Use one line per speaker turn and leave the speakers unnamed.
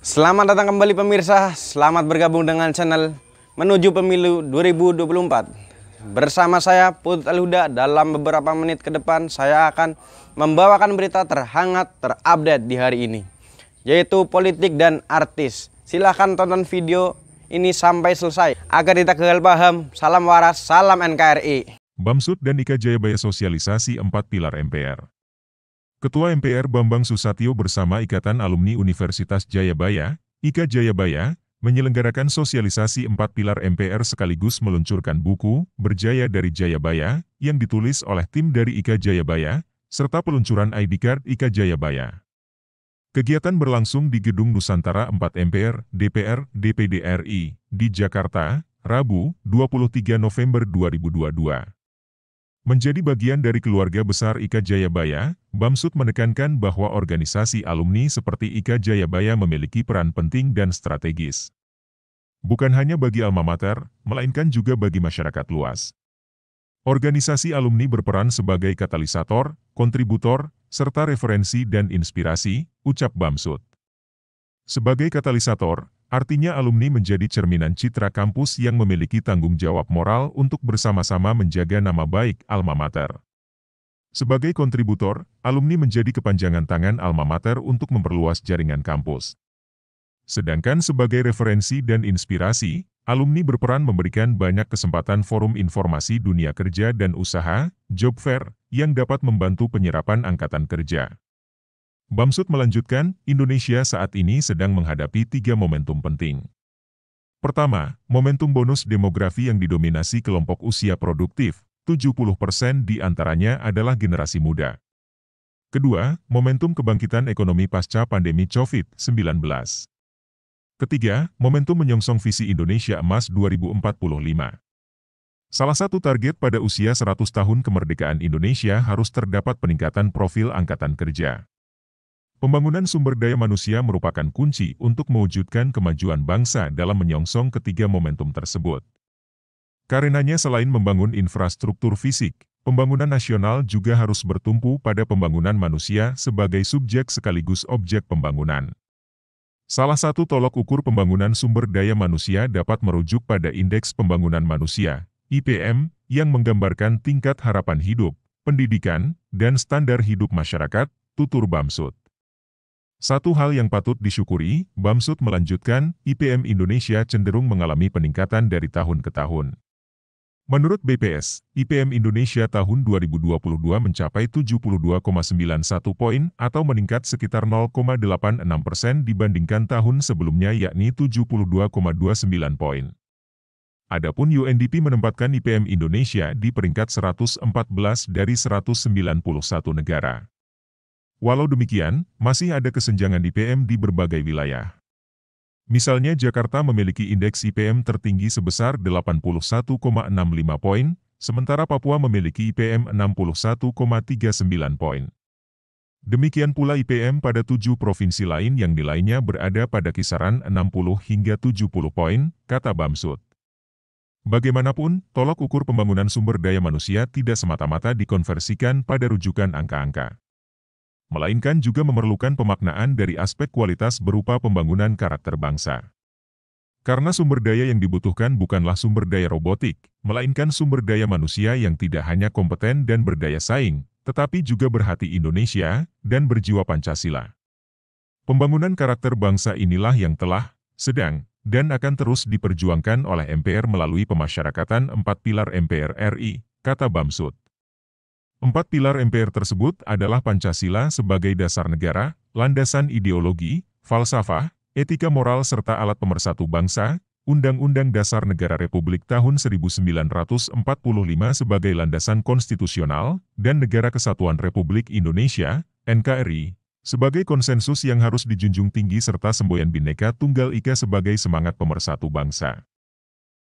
Selamat datang kembali pemirsa, selamat bergabung dengan channel Menuju Pemilu 2024. Bersama saya Putut Al-Huda, dalam beberapa menit ke depan saya akan membawakan berita terhangat terupdate di hari ini, yaitu politik dan artis. Silahkan tonton video ini sampai selesai agar kita gagal paham. Salam waras, salam NKRI.
Bamsud dan Ika Jayabaya sosialisasi 4 pilar MPR. Ketua MPR Bambang Susatyo bersama Ikatan Alumni Universitas Jayabaya, Ika Jayabaya, menyelenggarakan sosialisasi 4 pilar MPR sekaligus meluncurkan buku Berjaya dari Jayabaya yang ditulis oleh tim dari Ika Jayabaya, serta peluncuran ID Card Ika Jayabaya. Kegiatan berlangsung di Gedung Nusantara 4 MPR, DPR, DPD RI, di Jakarta, Rabu, 23 November 2022. Menjadi bagian dari keluarga besar Ika Jayabaya, Bamsud menekankan bahwa organisasi alumni seperti Ika Jayabaya memiliki peran penting dan strategis. Bukan hanya bagi alma mater, melainkan juga bagi masyarakat luas. Organisasi alumni berperan sebagai katalisator, kontributor, serta referensi dan inspirasi, ucap Bamsud. Sebagai katalisator, artinya alumni menjadi cerminan citra kampus yang memiliki tanggung jawab moral untuk bersama-sama menjaga nama baik alma mater. Sebagai kontributor, alumni menjadi kepanjangan tangan alma mater untuk memperluas jaringan kampus. Sedangkan sebagai referensi dan inspirasi, alumni berperan memberikan banyak kesempatan forum informasi dunia kerja dan usaha, job fair, yang dapat membantu penyerapan angkatan kerja. Bamsud melanjutkan, Indonesia saat ini sedang menghadapi 3 momentum penting. Pertama, momentum bonus demografi yang didominasi kelompok usia produktif, 70% di antaranya adalah generasi muda. Kedua, momentum kebangkitan ekonomi pasca pandemi COVID-19. Ketiga, momentum menyongsong visi Indonesia Emas 2045. Salah satu target pada usia 100 tahun kemerdekaan Indonesia harus terdapat peningkatan profil angkatan kerja. Pembangunan sumber daya manusia merupakan kunci untuk mewujudkan kemajuan bangsa dalam menyongsong ketiga momentum tersebut. Karenanya selain membangun infrastruktur fisik, pembangunan nasional juga harus bertumpu pada pembangunan manusia sebagai subjek sekaligus objek pembangunan. Salah satu tolok ukur pembangunan sumber daya manusia dapat merujuk pada Indeks Pembangunan Manusia, IPM, yang menggambarkan tingkat harapan hidup, pendidikan, dan standar hidup masyarakat, tutur Bamsud. Satu hal yang patut disyukuri, Bamsud melanjutkan, IPM Indonesia cenderung mengalami peningkatan dari tahun ke tahun. Menurut BPS, IPM Indonesia tahun 2022 mencapai 72,91 poin atau meningkat sekitar 0,86% dibandingkan tahun sebelumnya yakni 72,29 poin. Adapun UNDP menempatkan IPM Indonesia di peringkat 114 dari 191 negara. Walau demikian, masih ada kesenjangan IPM di berbagai wilayah. Misalnya Jakarta memiliki indeks IPM tertinggi sebesar 81,65 poin, sementara Papua memiliki IPM 61,39 poin. Demikian pula IPM pada 7 provinsi lain yang nilainya berada pada kisaran 60 hingga 70 poin, kata Bamsud. Bagaimanapun, tolok ukur pembangunan sumber daya manusia tidak semata-mata dikonversikan pada rujukan angka-angka, melainkan juga memerlukan pemaknaan dari aspek kualitas berupa pembangunan karakter bangsa. Karena sumber daya yang dibutuhkan bukanlah sumber daya robotik, melainkan sumber daya manusia yang tidak hanya kompeten dan berdaya saing, tetapi juga berhati Indonesia dan berjiwa Pancasila. Pembangunan karakter bangsa inilah yang telah, sedang, dan akan terus diperjuangkan oleh MPR melalui pemasyarakatan 4 pilar MPR RI, kata Bamsud. 4 pilar MPR tersebut adalah Pancasila sebagai dasar negara, landasan ideologi, falsafah, etika moral serta alat pemersatu bangsa, Undang-Undang Dasar Negara Republik tahun 1945 sebagai landasan konstitusional, dan Negara Kesatuan Republik Indonesia, NKRI, sebagai konsensus yang harus dijunjung tinggi serta semboyan Bhinneka Tunggal Ika sebagai semangat pemersatu bangsa.